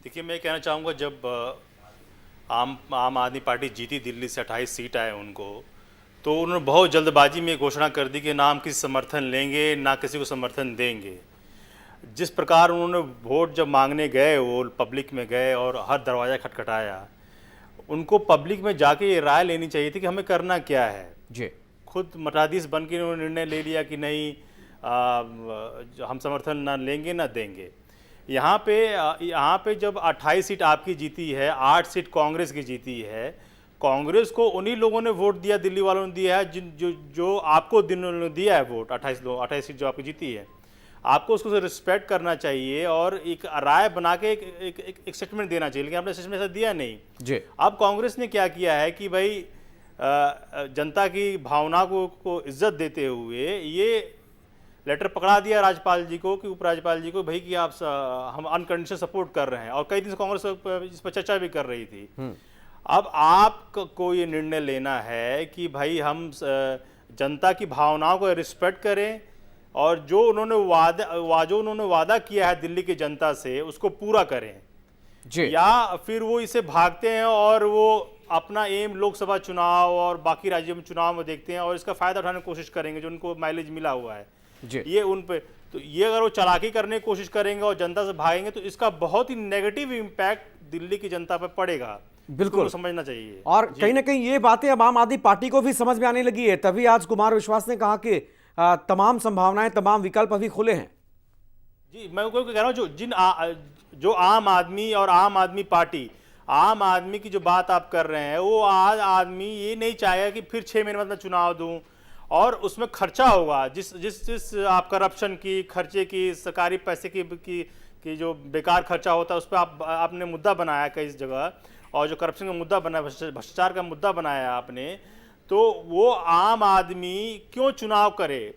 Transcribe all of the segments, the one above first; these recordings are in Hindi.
देखिए, मैं कहना चाहूँगा जब आम आदमी पार्टी जीती, दिल्ली से 28 सीट आए उनको, तो उन्होंने बहुत जल्दबाजी में घोषणा कर दी कि ना हम किसी समर्थन लेंगे, ना किसी को समर्थन देंगे। जिस प्रकार उन्होंने वोट जब मांगने गए, वो पब्लिक में गए और हर दरवाज़ा खटखटाया, उनको पब्लिक में जाके ये राय लेनी चाहिए थी कि हमें करना क्या है। जी। खुद मठाधीश बन के उन्होंने निर्णय ले लिया कि नहीं, हम समर्थन ना लेंगे ना देंगे। यहाँ पे जब 28 सीट आपकी जीती है, 8 सीट कांग्रेस की जीती है, कांग्रेस को उन्हीं लोगों ने वोट दिया, दिल्ली वालों ने दिया है जो आपको दिया है वोट। 28 सीट जो आपकी जीती है, आपको उसको रिस्पेक्ट करना चाहिए और एक राय बना के एक स्टेटमेंट देना चाहिए, लेकिन आपने स्टेटमेंट ऐसा दिया नहीं जी। अब कांग्रेस ने क्या किया है कि भाई जनता की भावना को इज्जत देते हुए ये लेटर पकड़ा दिया राज्यपाल जी को कि उपराज्यपाल जी को, भाई कि आप हम अनकंडीशनल सपोर्ट कर रहे हैं, और कई दिन से कांग्रेस इस पर चर्चा भी कर रही थी। अब आपको ये निर्णय लेना है कि भाई हम जनता की भावनाओं को रिस्पेक्ट करें और जो उन्होंने वादा किया है दिल्ली की जनता से उसको पूरा करें जी। या फिर वो इसे भागते हैं और वो अपना एम लोकसभा चुनाव और बाकी राज्यों में चुनाव में देखते हैं और इसका फायदा उठाने की कोशिश करेंगे जो उनको माइलेज मिला हुआ है जी। ये उन पे। तो ये अगर वो चालाकी करने की कोशिश करेंगे और जनता से भागेंगे तो इसका बहुत ही नेगेटिव इम्पैक्ट दिल्ली की जनता पर पड़ेगा। बिल्कुल समझना चाहिए। और कहीं ना कहीं ये बातें अब आम आदमी पार्टी को भी समझ में आने लगी है, तभी आज कुमार विश्वास ने कहा कि तमाम संभावनाएं, तमाम विकल्प अभी खुले हैं। जी, मैं कह रहा हूँ जो आम आदमी और आम आदमी पार्टी, आम आदमी की जो बात आप कर रहे हैं, वो आज आदमी ये नहीं चाहेगा कि फिर 6 महीने बाद मैं चुनाव दूं और उसमें खर्चा होगा, जिस आप करप्शन की, खर्चे की, सरकारी पैसे की जो बेकार खर्चा होता है उस पर आपने मुद्दा बनाया कई जगह, और जो करप्शन का मुद्दा बनाया, भ्रष्टाचार का मुद्दा बनाया आपने, तो वो आम आदमी क्यों चुनाव करे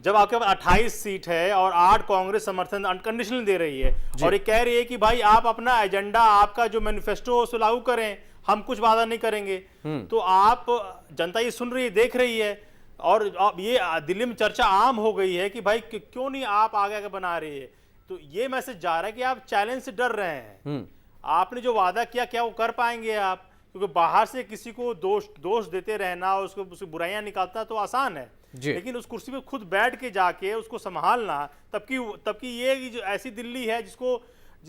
जब आपके पास 28 सीट है और 8 कांग्रेस समर्थन अनकंडीशनल दे रही है और ये कह रही है कि भाई आप अपना एजेंडा, आपका जो मैनिफेस्टो है उसको लागू करें, हम कुछ वादा नहीं करेंगे। तो आप, जनता ये सुन रही है, देख रही है, और अब ये दिल्ली में चर्चा आम हो गई है कि भाई क्यों नहीं आप आगे बना रही है। तो ये मैसेज जा रहा है कि आप चैलेंज से डर रहे हैं। आपने जो वादा किया क्या वो कर पाएंगे आप? क्योंकि बाहर से किसी को दोष देते रहना और उसकी बुराइयां निकालना तो आसान है, लेकिन उस कुर्सी पे खुद बैठ के जाके उसको संभालना, तब की ये जो ऐसी दिल्ली है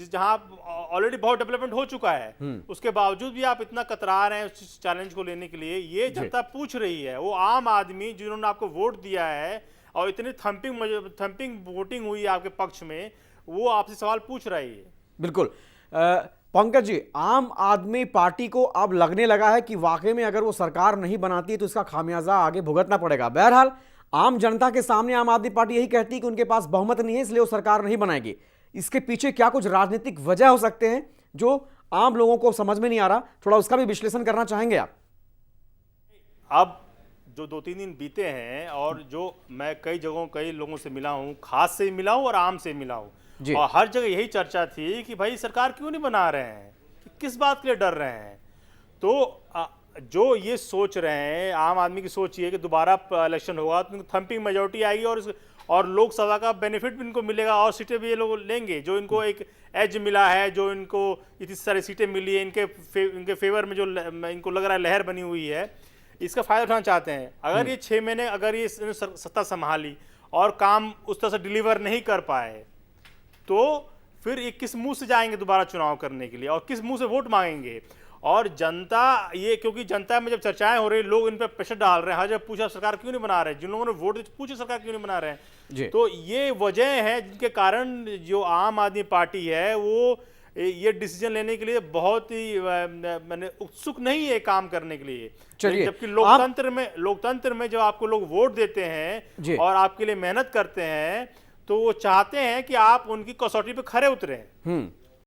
जहां ऑलरेडी बहुत डेवलपमेंट हो चुका है, उसके बावजूद भी आप इतना कतरा रहे हैं उस चैलेंज को लेने के लिए। ये जनता पूछ रही है, वो आम आदमी जिन्होंने आपको वोट दिया है और इतनी थम्पिंग वोटिंग हुई है आपके पक्ष में, वो आपसे सवाल पूछ रही है। बिल्कुल पंकज जी, आम आदमी पार्टी को अब लगने लगा है कि वाकई में अगर वो सरकार नहीं बनाती तो इसका खामियाजा आगे भुगतना पड़ेगा। बहरहाल आम जनता के सामने आम आदमी पार्टी यही कहती है कि उनके पास बहुमत नहीं है, इसलिए वो सरकार नहीं बनाएगी। इसके पीछे क्या कुछ राजनीतिक वजह हो सकते हैं जो आम लोगों को समझ में नहीं आ रहा? थोड़ा उसका भी विश्लेषण करना चाहेंगे आप? अब जो 2-3 दिन बीते हैं और जो मैं कई जगहों कई लोगों से मिला हूं, खास से मिला हूं और आम से मिला हूं, और हर जगह यही चर्चा थी कि भाई सरकार क्यों नहीं बना रहे हैं, कि किस बात के लिए डर रहे हैं। तो जो ये सोच रहे हैं, आम आदमी की सोच ये है कि दोबारा इलेक्शन होगा तो थम्पिंग मेजोरिटी आएगी और लोकसभा का बेनिफिट भी इनको मिलेगा और सीटें भी ये लोग लेंगे। जो इनको एक एज मिला है, जो इनको इतनी सारी सीटें मिली है, इनके फेवर में जो इनको लग रहा है लहर बनी हुई है, इसका फायदा उठाना चाहते हैं। अगर ये 6 महीने अगर ये सत्ता संभाली और काम उस तरह से डिलीवर नहीं कर पाए तो फिर ये किस मुंह से जाएंगे दोबारा चुनाव करने के लिए और किस मुंह से वोट मांगेंगे? और जनता ये, क्योंकि जनता में जब चर्चाएं हो रही, लोग इन पर प्रेशर डाल रहे हैं, हर जब पूछा सरकार क्यों नहीं बना रहे, जिन लोगों ने वोट दिए पूछे सरकार क्यों नहीं बना रहे हैं। तो ये वजह है जिनके कारण जो आम आदमी पार्टी है वो ये डिसीजन लेने के लिए बहुत ही मैंने उत्सुक नहीं है काम करने के लिए। जबकि लोकतंत्र में जब आपको लोग वोट देते हैं और आपके लिए मेहनत करते हैं तो वो चाहते हैं कि आप उनकी कसौटी पे खरे उतरें।